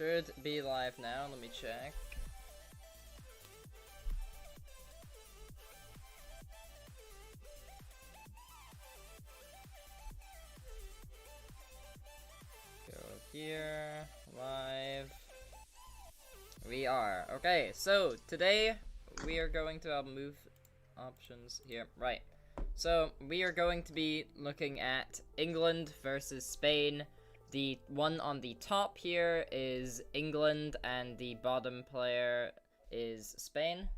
should be live now. Let me check. Go here, live. We are. Okay, so today we are going to move options here. Right. So we are going to be looking at England versus Spain. The one on the top here is England, and the bottom player is Spain.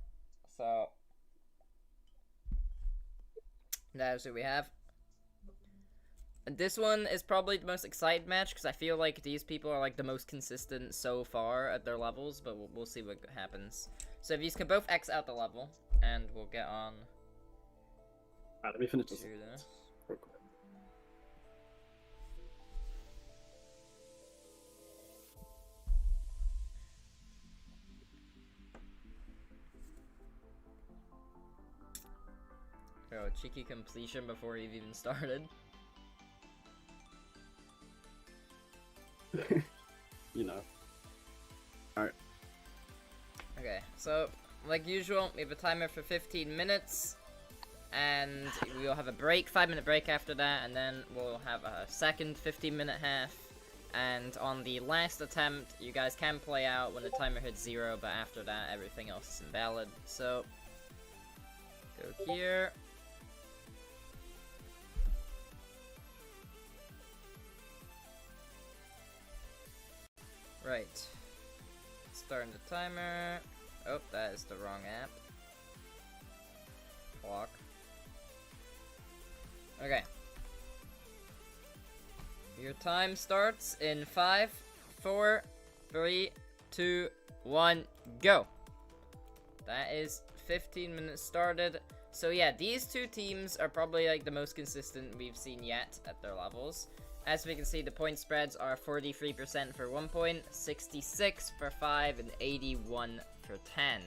So that is who we have. And this one is probably the most exciting match because I feel like these people are like the most consistent so far at their levels, but we'll see what happens. So if you can both X out the level, and we'll get on. Alright, let me finish this. Oh, cheeky completion before you've even started. You know. Alright. Okay, so, like usual, we have a timer for 15 minutes. And we'll have a break, 5-minute break after that, and then we'll have a second 15-minute half. And on the last attempt, you guys can play out when the timer hits 0, but after that, everything else is invalid. So, go here. Right. Starting the timer. Oh, that is the wrong app. Clock. Okay. Your time starts in 5, 4, 3, 2, 1, go! That is 15 minutes started. So yeah, these two teams are probably like the most consistent we've seen yet at their levels. As we can see, the point spreads are 43% for 1 point, 66 for 5, and 81 for 10.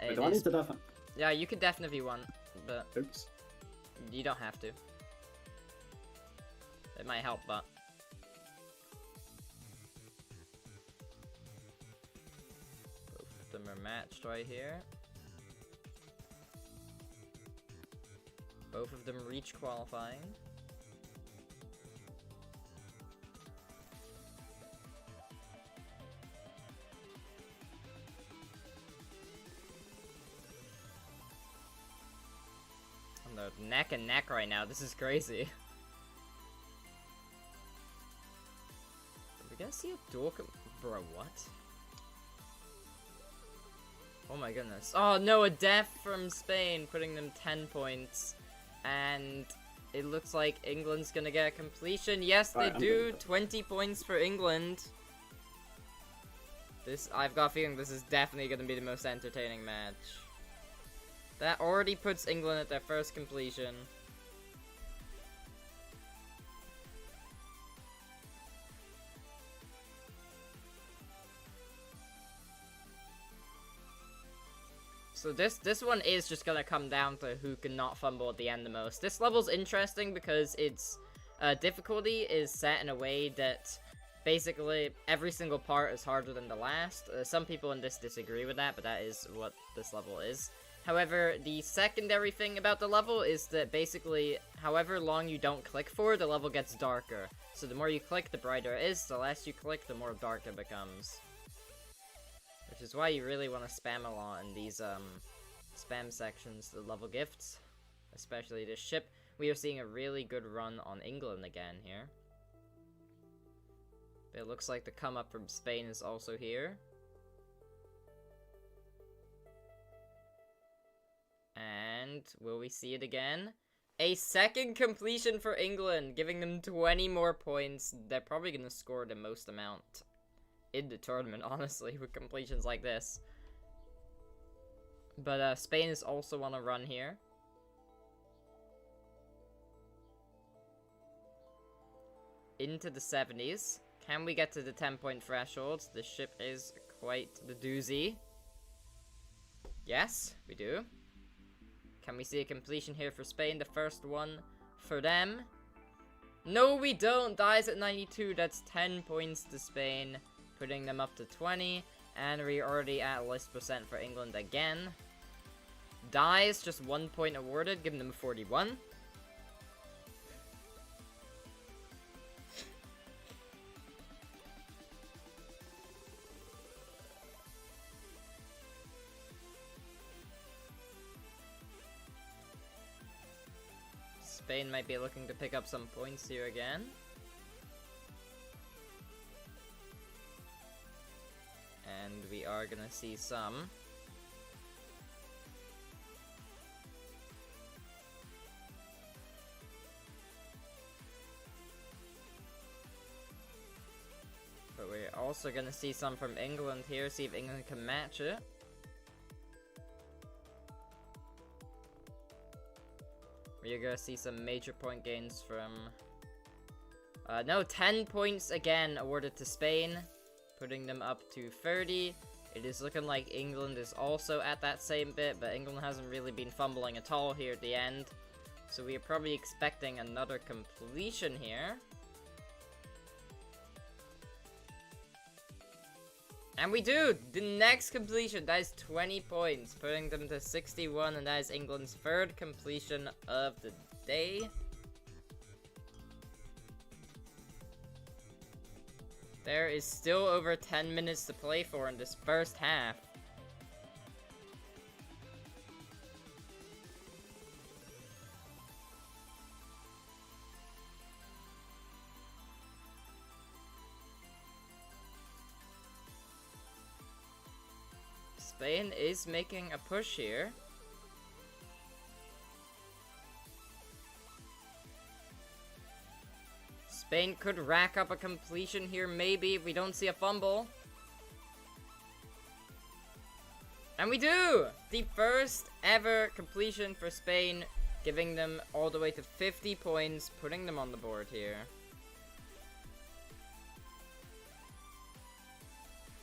Wait, do I need to deafen? Yeah, you could deafen if you want, but Oops. you don't have to. It might help, but both of them are matched right here. Both of them reach qualifying. They're neck and neck right now. This is crazy. Are we gonna see a duel? Bro, what? Oh my goodness. Oh no, a death from Spain, putting them 10 points. And it looks like England's gonna get a completion. Yes, they do. 20 points for England. I've got a feeling this is definitely gonna be the most entertaining match. That already puts England at their first completion. So this one is just gonna come down to who can not fumble at the end the most. This level's interesting because its difficulty is set in a way that basically every single part is harder than the last. Some people in this disagree with that, but that is what this level is. However, the secondary thing about the level is that basically, however long you don't click for, the level gets darker. So the more you click, the brighter it is. The less you click, the more dark it becomes. Which is why you really want to spam a lot in these spam sections, the level gifts. Especially this ship. We are seeing a really good run on England again here. But it looks like the come up from Spain is also here. And will we see it again? A second completion for England, giving them 20 more points. They're probably going to score the most amount in the tournament, honestly, with completions like this. But Spain is also on a run here. Into the 70s. Can we get to the 10-point threshold? This ship is quite the doozy. Yes, we do. Can we see a completion here for Spain? The first one for them. No, we don't. Dies at 92. That's 10 points to Spain. putting them up to 20. And we're already at list percent for England again. Dies, just 1 point awarded, giving them 41. Spain might be looking to pick up some points here again. And we are gonna see some. But we're also gonna see some from England here, see if England can match it. We're gonna see some major point gains from... no, 10 points again awarded to Spain, putting them up to 30. It is looking like England is also at that same bit, but England hasn't really been fumbling at all here at the end. So we are probably expecting another completion here. And we do! The next completion, that is 20 points, putting them to 61, and that is England's third completion of the day. There is still over 10 minutes to play for in this first half. Spain is making a push here. Spain could rack up a completion here, maybe, if we don't see a fumble. And we do! The first ever completion for Spain, giving them all the way to 50 points, putting them on the board here.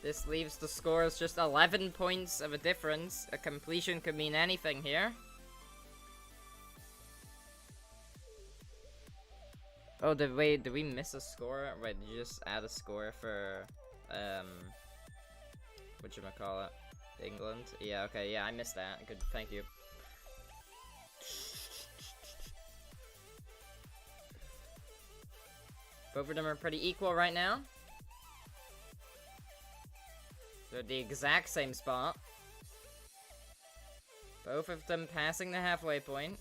This leaves the score as just 11 points of a difference. A completion could mean anything here. Oh, did we miss a score? Wait, did you just add a score for, whatchamacallit? England? Yeah, okay, yeah, I missed that. Good, thank you. Both of them are pretty equal right now. They're at the exact same spot. Both of them passing the halfway point.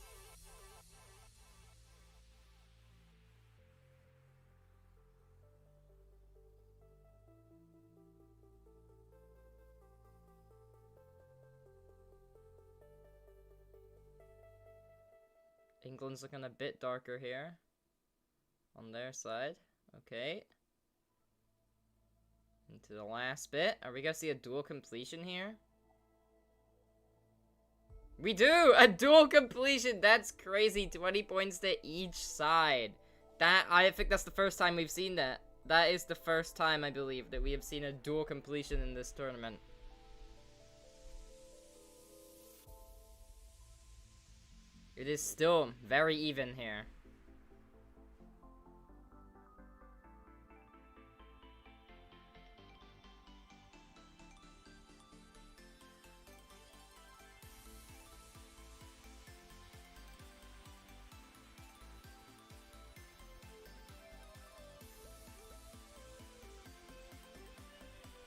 England's looking a bit darker here. On their side. Okay. Into the last bit. Are we gonna see a dual completion here? We do! A dual completion! That's crazy. 20 points to each side. I think that's the first time we've seen that. That is the first time, I believe, that we have seen a dual completion in this tournament. It is still very even here.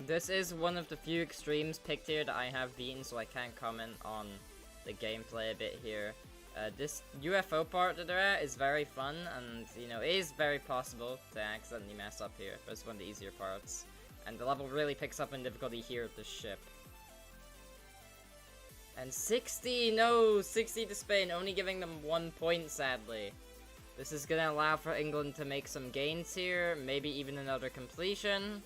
This is one of the few extremes picked here that I have beaten, so I can't comment on the gameplay a bit here. This UFO part that they're at is very fun, and, you know, it is very possible to accidentally mess up here, but it's one of the easier parts. And the level really picks up in difficulty here with this ship. And 60! No! 60 to Spain, only giving them 1 point, sadly. This is gonna allow for England to make some gains here, maybe even another completion.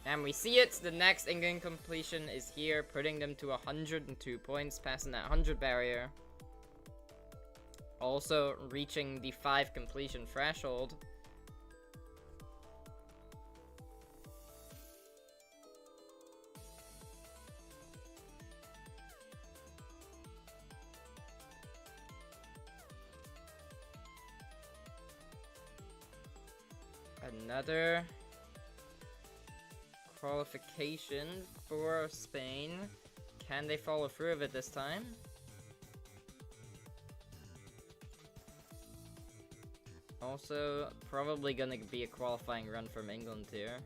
And we see it, the next England completion is here, putting them to 102 points, passing that 100 barrier. Also reaching the 5 completion threshold. Another qualification for Spain. Can they follow through with it this time? Also, probably gonna be a qualifying run from England here.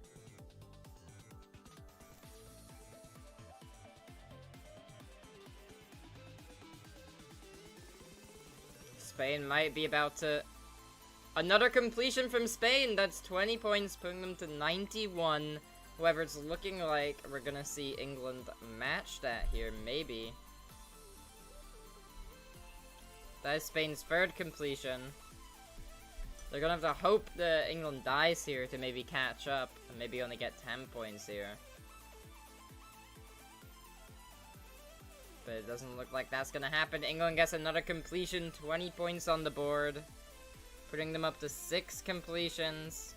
Spain might be about to... Another completion from Spain! That's 20 points, putting them to 91. However, it's looking like we're gonna see England match that here, maybe. That is Spain's third completion. They're gonna have to hope that England dies here to maybe catch up, and maybe only get 10 points here. But it doesn't look like that's gonna happen. England gets another completion, 20 points on the board, putting them up to 6 completions.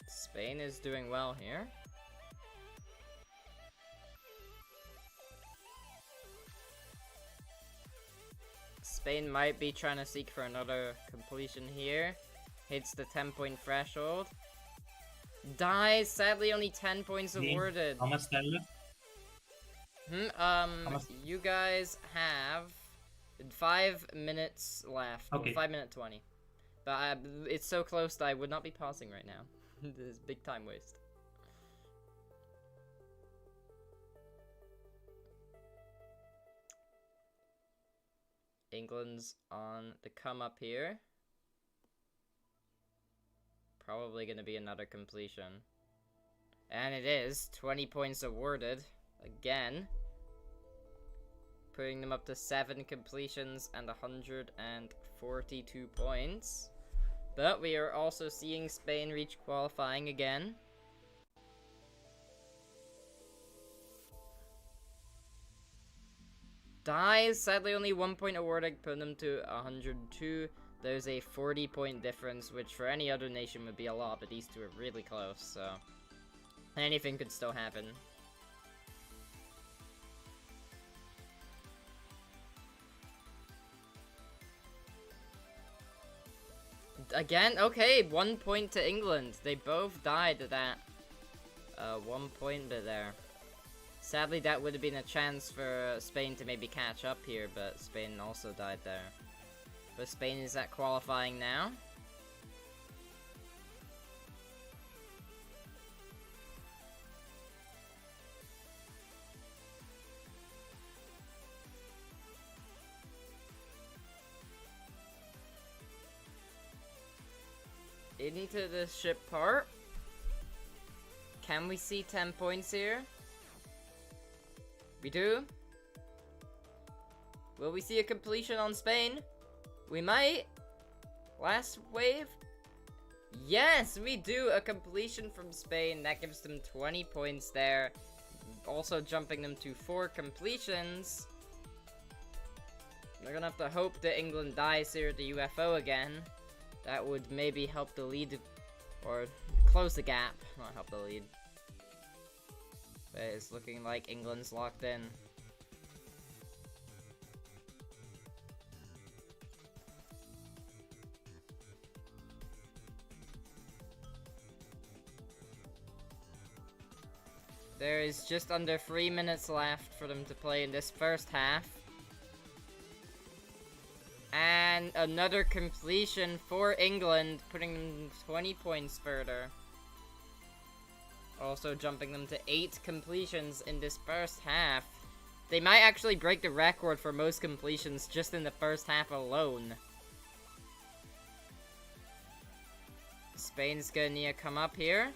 Spain is doing well here. Spain might be trying to seek for another completion here. Hits the 10-point threshold. Dies, sadly only 10 points awarded. How much time left? You guys have 5 minutes left. Okay. 5 minute 20. But it's so close that I would not be pausing right now. This is big time waste. England's on the come up here. Probably gonna be another completion. And it is. 20 points awarded. Again. Putting them up to 7 completions and 142 points. But we are also seeing Spain reach qualifying again. Dies, sadly only 1 point awarded, putting them to 102. There's a 40-point difference, which for any other nation would be a lot, but these two are really close, so anything could still happen. Again, okay, 1 point to England. They both died at that 1 point bit there. Sadly, that would have been a chance for Spain to maybe catch up here, but Spain also died there. But Spain is at qualifying now. Into the ship part. Can we see 10 points here? We do. Will we see a completion on Spain? We might. Last wave? Yes, we do. A completion from Spain. That gives them 20 points there. Also jumping them to 4 completions. They're gonna have to hope that England dies here at the UFO again. That would maybe help the lead, or close the gap, not help the lead. But it's looking like England's locked in. There is just under 3 minutes left for them to play in this first half. And another completion for England, putting them 20 points further. Also jumping them to 8 completions in this first half. They might actually break the record for most completions just in the first half alone. Spain's gonna need to come up here.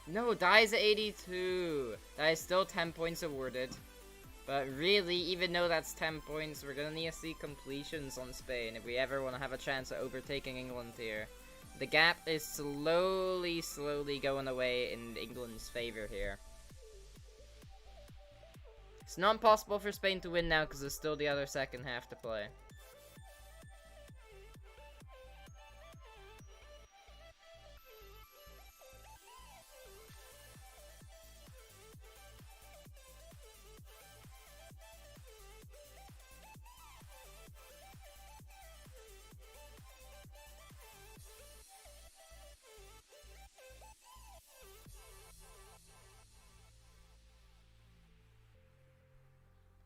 No, dies at 82. That is still 10 points awarded. But really, even though that's 10 points, we're gonna need to see completions on Spain if we ever want to have a chance at overtaking England here. The gap is slowly going away in England's favor here. It's not possible for Spain to win now because there's still the other second half to play.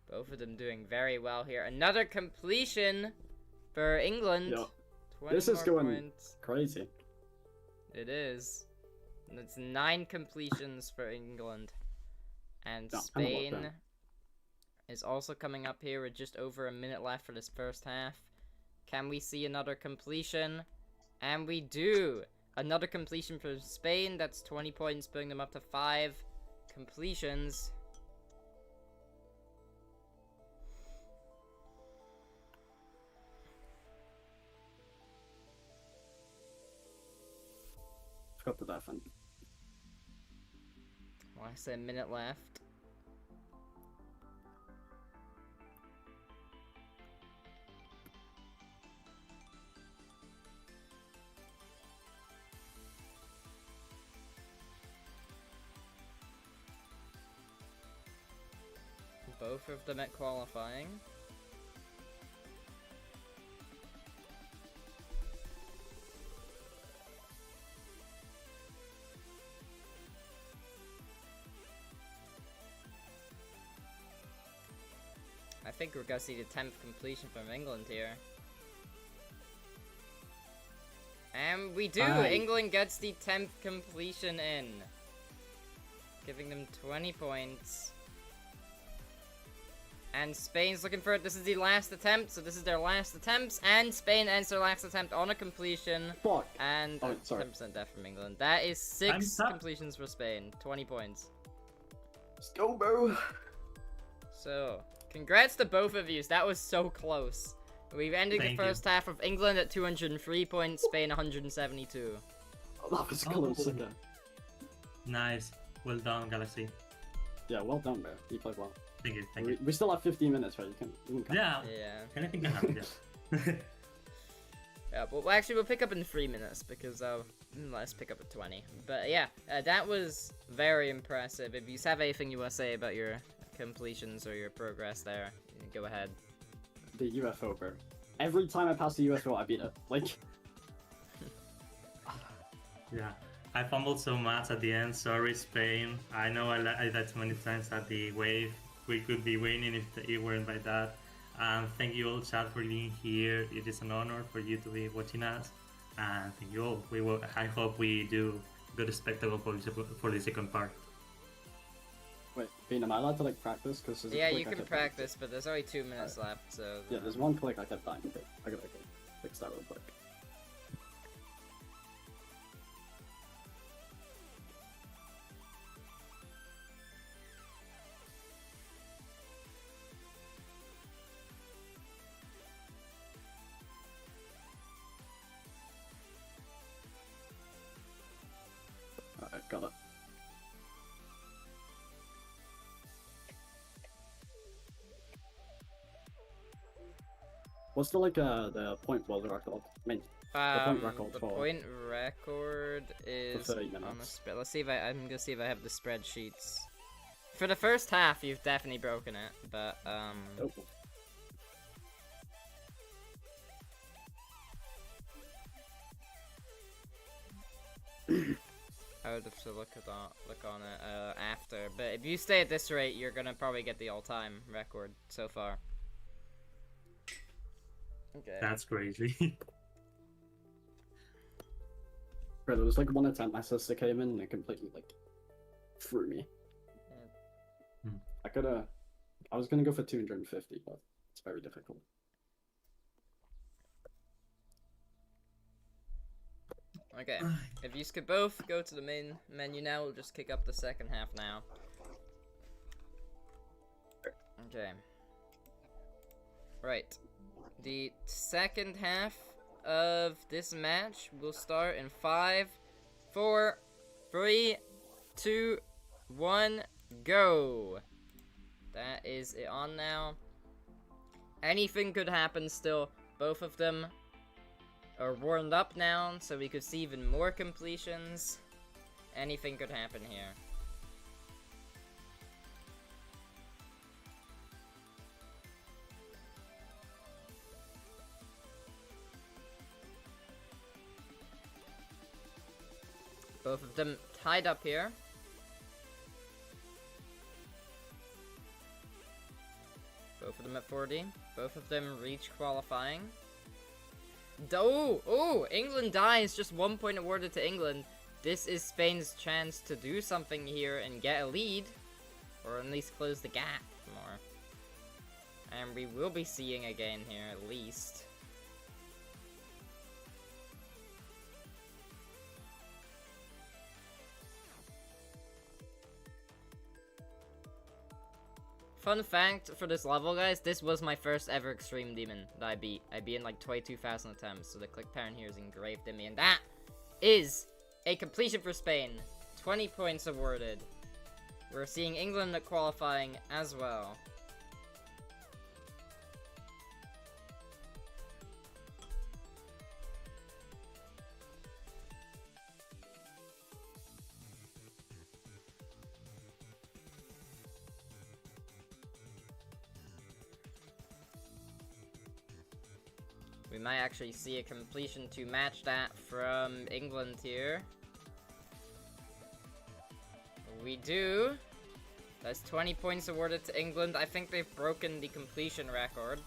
Both of them doing very well here. Another completion for England. Yeah. 20 This is more going points. crazy. It is. And it's 9 completions for England. And Yeah, Spain is also coming up here with just over a minute left for this first half. Can we see another completion? And we do. Another completion for Spain. That's 20 points, bringing them up to 5 completions. Got the defend. Well, I say a minute left. Both of them at qualifying. I think we're gonna see the 10th completion from England here. And we do! England gets the 10th completion in. Giving them 20 points. And Spain's looking for it. This is the last attempt, so this is their last attempts. And Spain ends their last attempt on a completion. Fuck. And 10% death from England. That is 6 completions for Spain. 20 points. Let's go, bro. So, congrats to both of you. That was so close. We've ended the first half of England at 203 points, Spain 172. Oh, that was close. Okay. Nice. Well done, Galaxy. Yeah, well done, bro. You played well. Thank you, thank you. We still have 15 minutes, right? You can Yeah. Anything can happen, yeah. Yeah, but actually we'll pick up in 3 minutes because let's pick up at 20. But yeah, that was very impressive. If you have anything you want to say about your completions or your progress there, go ahead. The UFO, bro. Every time I pass the UFO, I beat it. Like... Yeah. I fumbled so much at the end. Sorry, Spain. I know I died too many times at the wave. We could be winning if it weren't by that. Thank you all, chat, for being here. It is an honor for you to be watching us. And thank you all. I hope we do good spectacle for the second part. Wait, Bean, am I allowed to like practice? Cause yeah, you can practice, but there's only 2 minutes left, so... Yeah, there's one click I kept dying. Okay, I gotta fix that real quick. Alright, got it. What's the the point world record? I mean, the point record the for... point record is on the spread. Let's see if I'm gonna see if I have the spreadsheets. For the first half, you've definitely broken it, but Oh. I would have to look on it after. But if you stay at this rate, you're gonna probably get the all-time record so far. Okay. That's crazy. Bro, there was like one attempt my sister came in and it completely like threw me. Yeah. I was gonna go for 250, but it's very difficult. Okay, if you could both go to the main menu now, we'll just kick up the second half now. Okay. Right. The second half of this match will start in 5, 4, 3, 2, 1, go! That is it on now. Anything could happen still. Both of them are warmed up now, so we could see even more completions. Anything could happen here. Both of them tied up here. Both of them at 40. Both of them reach qualifying. Oh, England dies. Just 1 point awarded to England. This is Spain's chance to do something here and get a lead. Or at least close the gap more. And we will be seeing a gain here, at least. Fun fact for this level, guys, this was my first ever Extreme Demon that I beat. I beat in like 22,000 attempts, so the click pattern here is engraved in me, and that is a completion for Spain. 20 points awarded. We're seeing England at qualifying as well. We might actually see a completion to match that from England here. We do. That's 20 points awarded to England. I think they've broken the completion record.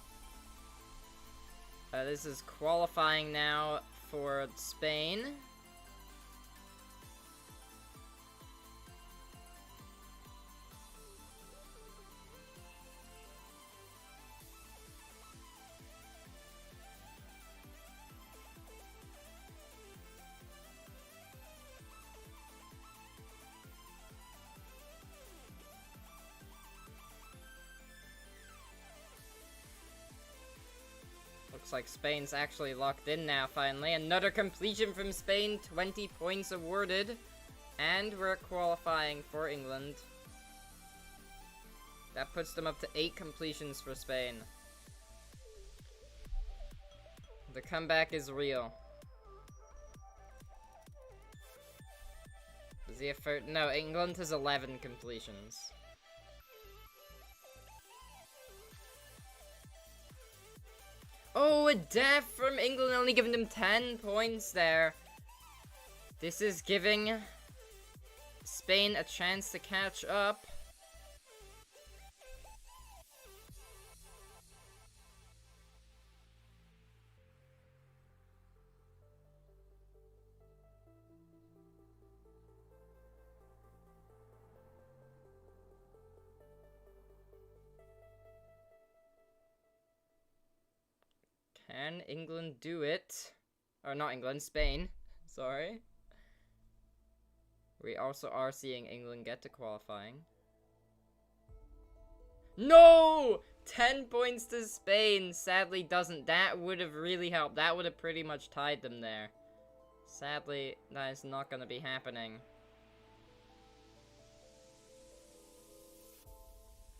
This is qualifying now for Spain. Looks like Spain's actually locked in now, finally. Another completion from Spain, 20 points awarded. And we're qualifying for England. That puts them up to 8 completions for Spain. The comeback is real. Does he have no, England has 11 completions. Oh, a death from England, only giving them 10 points there. This is giving Spain a chance to catch up. Can England do it? Or not England, Spain. Sorry. We also are seeing England get to qualifying. No! 10 points to Spain. Sadly doesn't. That would have really helped. That would have pretty much tied them there. Sadly, that is not going to be happening.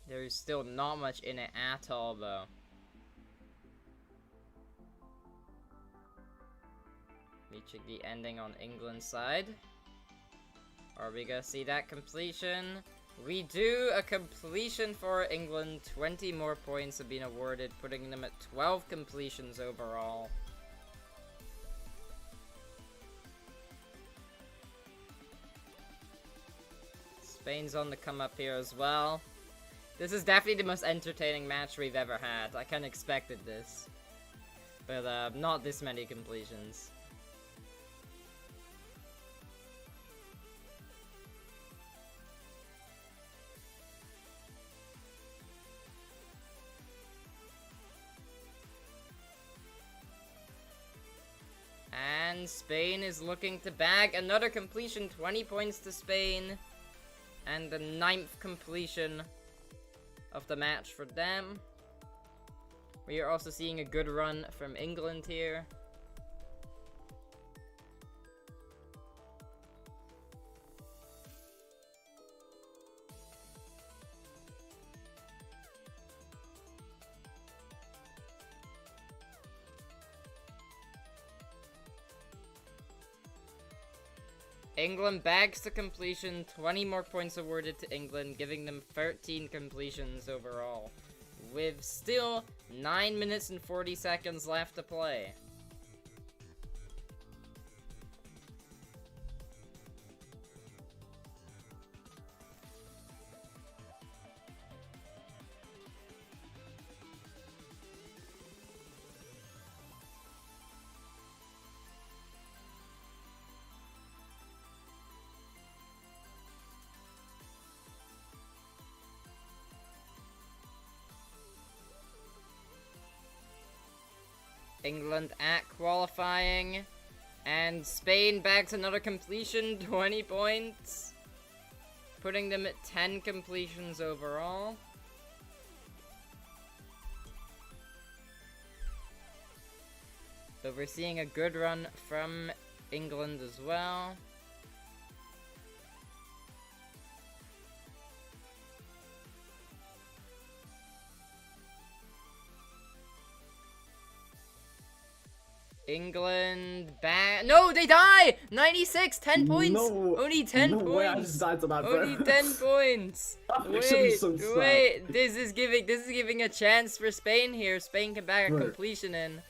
There is still not much in it at all, though. Reaching the ending on England's side. Are we gonna see that completion? We do. A completion for England. 20 more points have been awarded, putting them at 12 completions overall. Spain's on the come up here as well. This is definitely the most entertaining match we've ever had. I kinda expected this. But not this many completions. And Spain is looking to bag another completion, 20 points to Spain. And the 9th completion of the match for them. We are also seeing a good run from England here. England bags to completion, 20 more points awarded to England, giving them 13 completions overall, with still 9 minutes and 40 seconds left to play. England at qualifying, and Spain bags another completion, 20 points, putting them at 10 completions overall. So we're seeing a good run from England as well. England back. No, they die! 96, 10 points! No, Only 10 points! Way, I just died to that, bro. Only 10 points! Wait, this is giving a chance for Spain here. Spain can bag a completion in.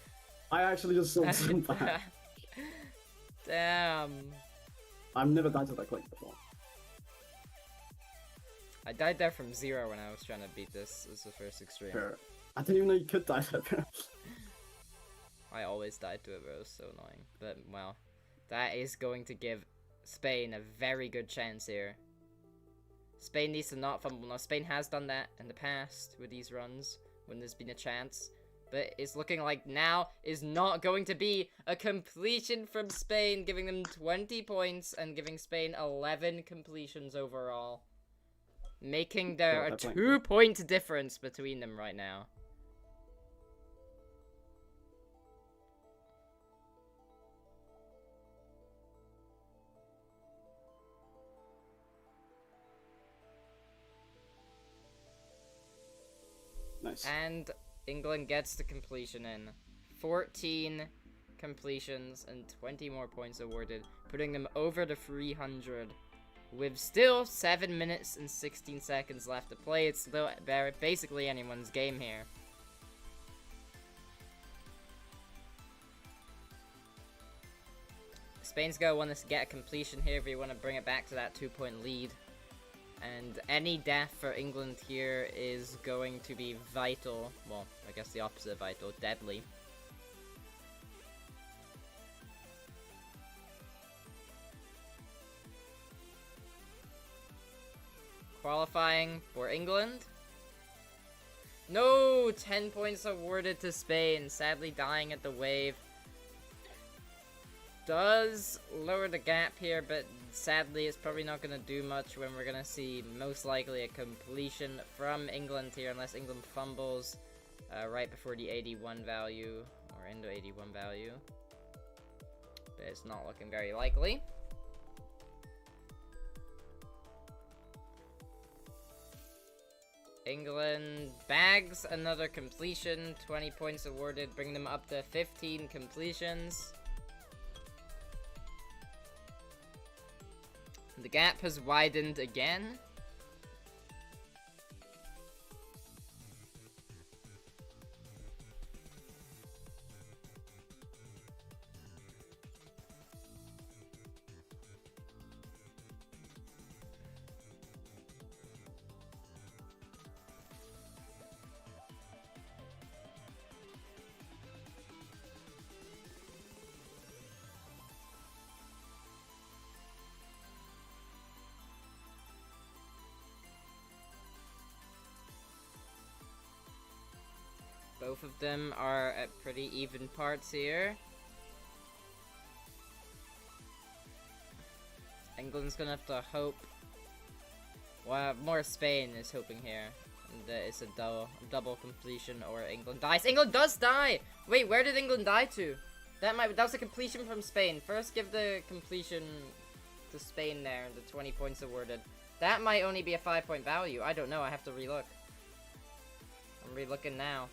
I actually just saw some back. Damn. I've never died to that quick before. I died there from 0 when I was trying to beat this as the first extreme. Sure. I didn't even know you could die there. I always died to it, bro. It was so annoying. But, well, that is going to give Spain a very good chance here. Spain needs to not fumble. Now, Spain has done that in the past with these runs when there's been a chance. But it's looking like now is not going to be a completion from Spain, giving them 20 points and giving Spain 11 completions overall. Making there a 2-point difference between them right now. Nice. And England gets the completion in. 14 completions and 20 more points awarded, putting them over the 300. With still 7 minutes and 16 seconds left to play, it's still basically anyone's game here. Spain's gonna want to get a completion here if we want to bring it back to that 2-point lead. And any death for England here is going to be vital. Well, I guess the opposite of vital, deadly. Qualifying for England. No! 10 points awarded to Spain, sadly dying at the wave. Does lower the gap here, but sadly it's probably not going to do much when we're going to see most likely a completion from England here, unless England fumbles right before the 81 value, or into 81 value. But it's not looking very likely. England bags another completion, 20 points awarded, bring them up to 15 completions. The gap has widened again. Both of them are at pretty even parts here. England's gonna have to hope. Well, more Spain is hoping here. That it's a double completion or England dies. England does die! Wait, where did England die to? That was a completion from Spain. First give the completion to Spain there, the 20 points awarded. That might only be a 5-point value. I don't know, I have to relook. I'm relooking now.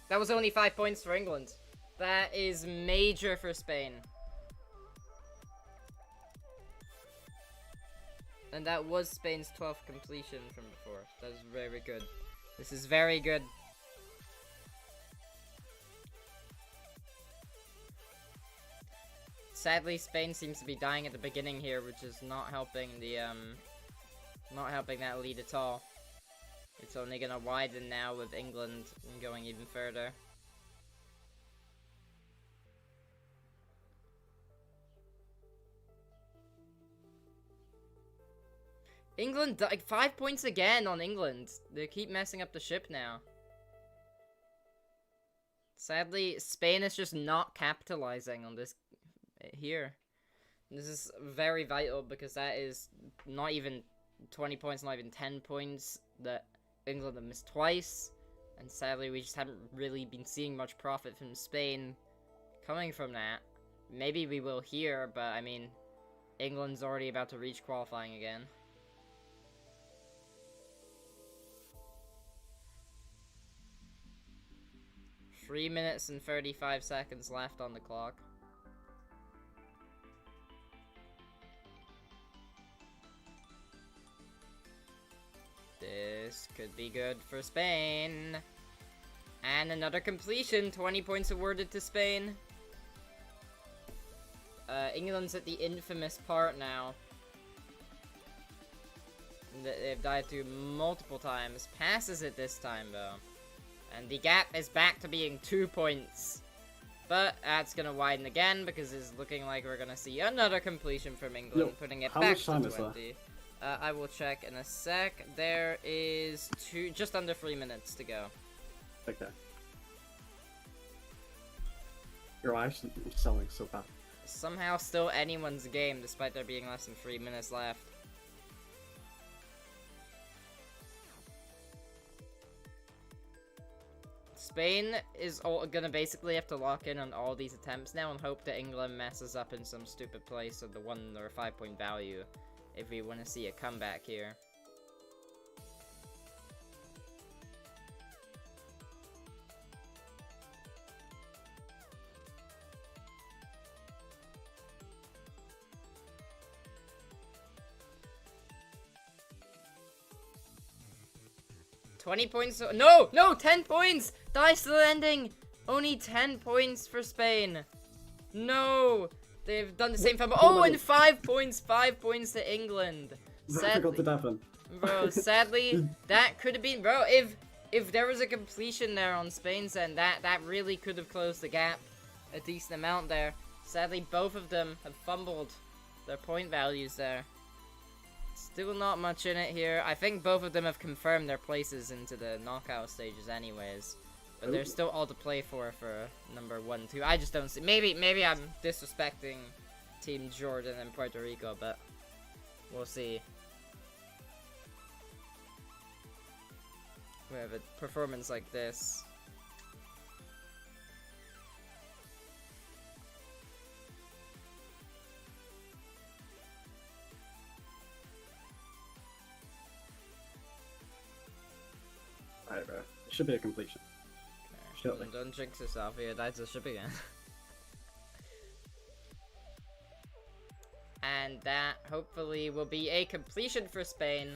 That was only 5 points for England. That is major for Spain. And that was Spain's 12th completion from before. That is very good. This is very good. Sadly, Spain seems to be dying at the beginning here, which is not helping the, not helping that lead at all. It's only gonna widen now with England going even further. England, like 5 points again on England. They keep messing up the ship now. Sadly, Spain is just not capitalizing on this here. This is very vital because that is not even 20 points, not even 10 points that England have missed twice. And sadly, we just haven't really been seeing much profit from Spain coming from that. Maybe we will here, but I mean, England's already about to reach qualifying again. Three minutes and 35 seconds left on the clock. This could be good for Spain. And another completion, 20 points awarded to Spain. England's at the infamous part now. They've died through multiple times. Passes it this time, though. And the gap is back to being 2 points. But that's going to widen again because it's looking like we're going to see another completion from England, putting it back to 20. I will check in a sec. There is just under 3 minutes to go. Okay. You're actually selling so bad. Somehow still anyone's game despite there being less than 3 minutes left. Spain is gonna basically have to lock in on all these attempts now and hope that England messes up in some stupid place of the 1 or 5 point value if we want to see a comeback here. $20 points. No, 10 points. Die still ending. Only 10 points for Spain. No, they've done the same fumble. Oh, and 5 points. 5 points to England. Sadly, bro, sadly, that could have been, bro. If there was a completion there on Spain's end, that really could have closed the gap a decent amount there. Sadly, both of them have fumbled their point values there. Still not much in it here. I think both of them have confirmed their places into the knockout stages anyways. But there's still all to play for number 1, 2. I just don't see. Maybe I'm disrespecting Team Jordan and Puerto Rico, but we'll see. We have a performance like this. Alright, bro. It should be a completion. Okay. Don't jinx yourself here. That's a ship again. And that hopefully will be a completion for Spain,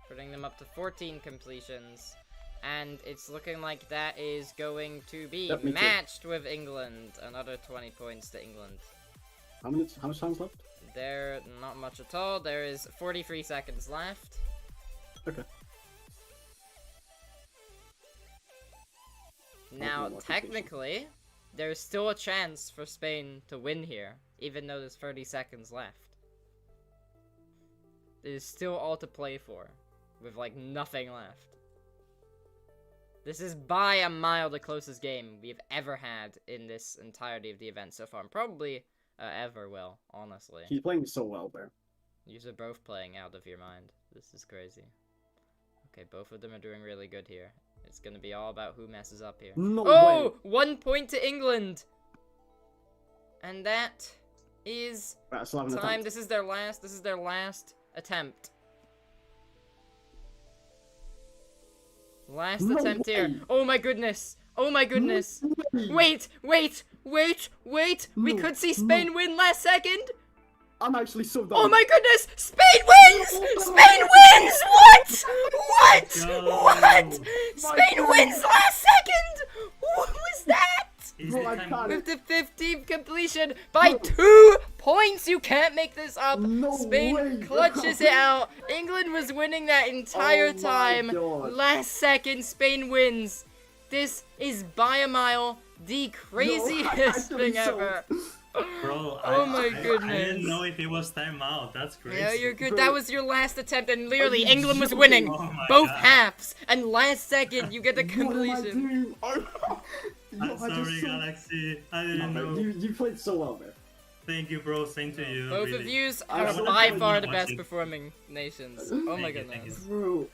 putting them up to 14 completions. And it's looking like that is going to be matched with England. Another 20 points to England. How much time's left? There, not much at all. There is 43 seconds left. Okay. Now, technically, there's still a chance for Spain to win here, even though there's 30 seconds left. There's still all to play for, with, like, nothing left. This is by a mile the closest game we've ever had in this entirety of the event so far, and probably ever will, honestly. He's playing so well there. You're both playing out of your mind. This is crazy. Okay, both of them are doing really good here. It's gonna be all about who messes up here. No way. way. 1 point to England! And that is time. This is their last attempt. Last attempt here. Oh my goodness! Oh my goodness. Wait. We No, could see Spain win last second. I'm actually so done. Oh my goodness! Spain wins! Spain wins! What? What? Yo. What? Spain wins last second! What was that? Is Bro, it I time- can't. With the 15th completion by 2 points! You can't make this up! No Spain way, bro. clutches it out. England was winning that entire Oh my time. God. Last second, Spain wins. This is by a mile the craziest actually thing so- ever. Bro, Oh my I goodness. didn't know if it was timeout. That's crazy. Yeah, you're good. Bro. That was your last attempt, and literally Are you England was joking? winning Oh my both God. halves. And last second, you get the What am I completion. doing? I'm sorry, Galaxy. I didn't know. You played so well, man. Thank you, bro. Same to you. Both really. of yous I are so by wanna far the watch best it. performing nations. Oh my Thank you, thank goodness. Bro,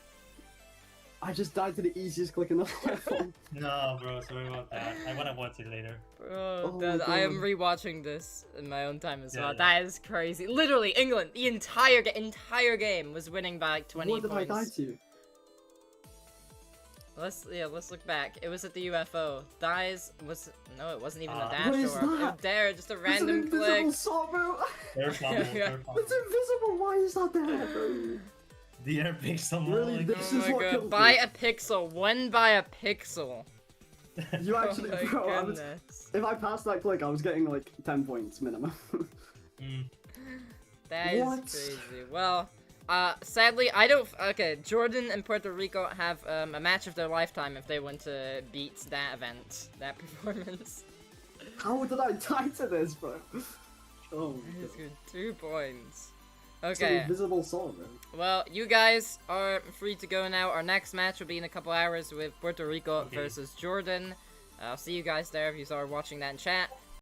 I just died to the easiest click in the level. No, bro. Sorry about that. I wanna watch it later. Bro, Oh my I am God. rewatching this in my own time as Yeah, well. yeah. That is crazy. Literally, England, the entire game was winning by like 20 What did I die points. to? Let's look back. It was at the UFO. No, it wasn't even a Ah. dash What is or that? there, just a There's random an invisible click. saw, bro. Third fumble, Yeah. third fumble. It's invisible. Why is that there, bro? The air picked someone. Really, like, this Oh is my what god, killed by me. a pixel, won by a pixel. You actually, Oh my bro. I was, goodness. if I passed that click, I was getting like 10 points minimum. Mm. That is What? crazy. Well, sadly, I don't. Okay, Jordan and Puerto Rico have a match of their lifetime if they want to beat that event, that performance. How did I die to this, bro? Oh, my That is God. good. 2 points. It's an Okay. invisible saw, bro. Well, you guys are free to go now. Our next match will be in a couple hours with Puerto Rico Okay. versus Jordan. I'll see you guys there if you are watching that in chat.